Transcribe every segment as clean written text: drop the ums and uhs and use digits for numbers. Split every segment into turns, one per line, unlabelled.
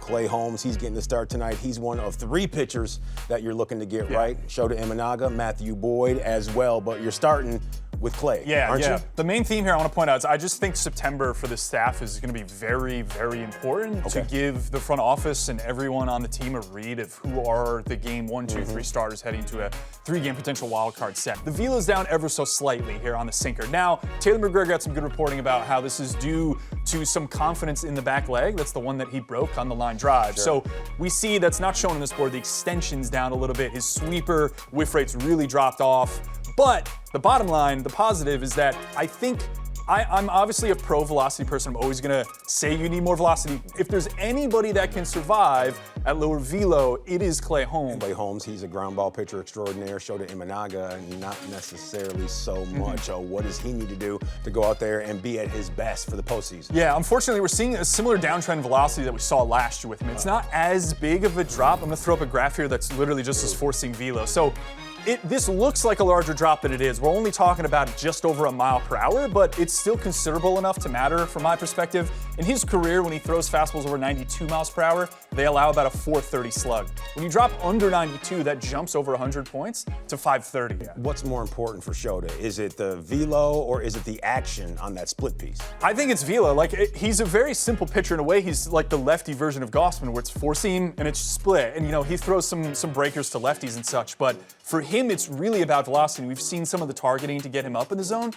Clay Holmes, he's getting the start tonight. He's one of 3 pitchers that you're looking to get right. Shota Imanaga, Matthew Boyd as well, but you're starting with Clay, aren't you?
The main theme here I want to point out is I just think September for the staff is going to be very, very important to give the front office and everyone on the team a read of who are the game 1, 2, 3 starters heading to a 3-game potential wild card set. The velo's down ever so slightly here on the sinker. Now, Taylor McGregor got some good reporting about how this is due to some confidence in the back leg. That's the one that he broke on the line drive. So we see that's not shown on this board. The extension's down a little bit. His sweeper whiff rate's really dropped off. But the bottom line, the positive, is that I think I'm obviously a pro-velocity person. I'm always going to say you need more velocity. If there's anybody that can survive at lower velo, it is Clay Holmes.
Clay Holmes, he's a ground ball pitcher extraordinaire. Shota Imanaga, not necessarily so much. What does he need to do to go out there and be at his best for the postseason?
Yeah, unfortunately, we're seeing a similar downtrend velocity that we saw last year with him. It's not as big of a drop. I'm going to throw up a graph here that's literally just as forcing velo. So this looks like a larger drop than it is. We're only talking about just over a mile per hour, but it's still considerable enough to matter from my perspective. In his career, when he throws fastballs over 92 miles per hour, they allow about a 430 slug. When you drop under 92, that jumps over 100 points to 530.
What's more important for Shota? Is it the velo or is it the action on that split piece?
I think it's velo. He's a very simple pitcher in a way. He's like the lefty version of Gossman, where it's four seam and it's split. And he throws some breakers to lefties and such. But for him, it's really about velocity. We've seen some of the targeting to get him up in the zone.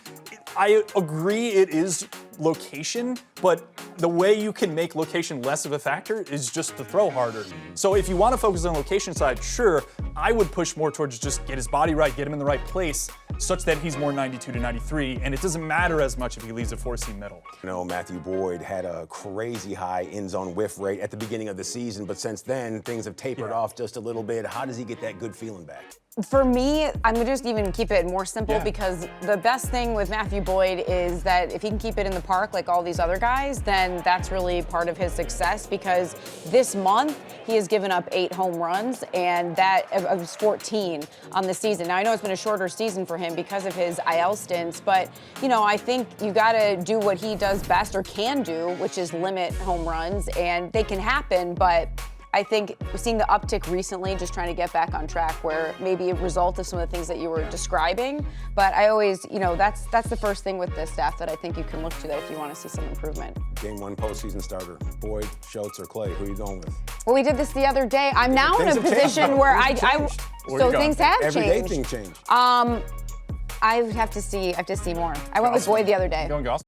I agree it is location, but the way you can make location less of a factor is just to throw harder. So if you want to focus on the location side, sure, I would push more towards just get his body right, get him in the right place, such that he's more 92 to 93, and it doesn't matter as much if he leaves a four-seam middle.
Matthew Boyd had a crazy high in-zone whiff rate at the beginning of the season, but since then, things have tapered off just a little bit. How does he get that good feeling back?
For me, I'm gonna just even keep it more simple because the best thing with Matthew Boyd is that if he can keep it in the park like all these other guys, then that's really part of his success, because this month he has given up 8 home runs, and that was 14 on the season. Now I know it's been a shorter season for him because of his IL stints, but I think you gotta do what he does best or can do, which is limit home runs, and they can happen, but I think seeing the uptick recently, just trying to get back on track, where maybe a result of some of the things that you were describing. But I always, that's the first thing with this staff that I think you can look to that if you want to see some improvement.
Game 1 postseason starter, Boyd, Schultz, or Clay? Who are you going with?
Well, we did this the other day. I'm now in a position where things have changed.
Everyday things change.
I have to see more. I went with Boyd the other day.
Going Goss?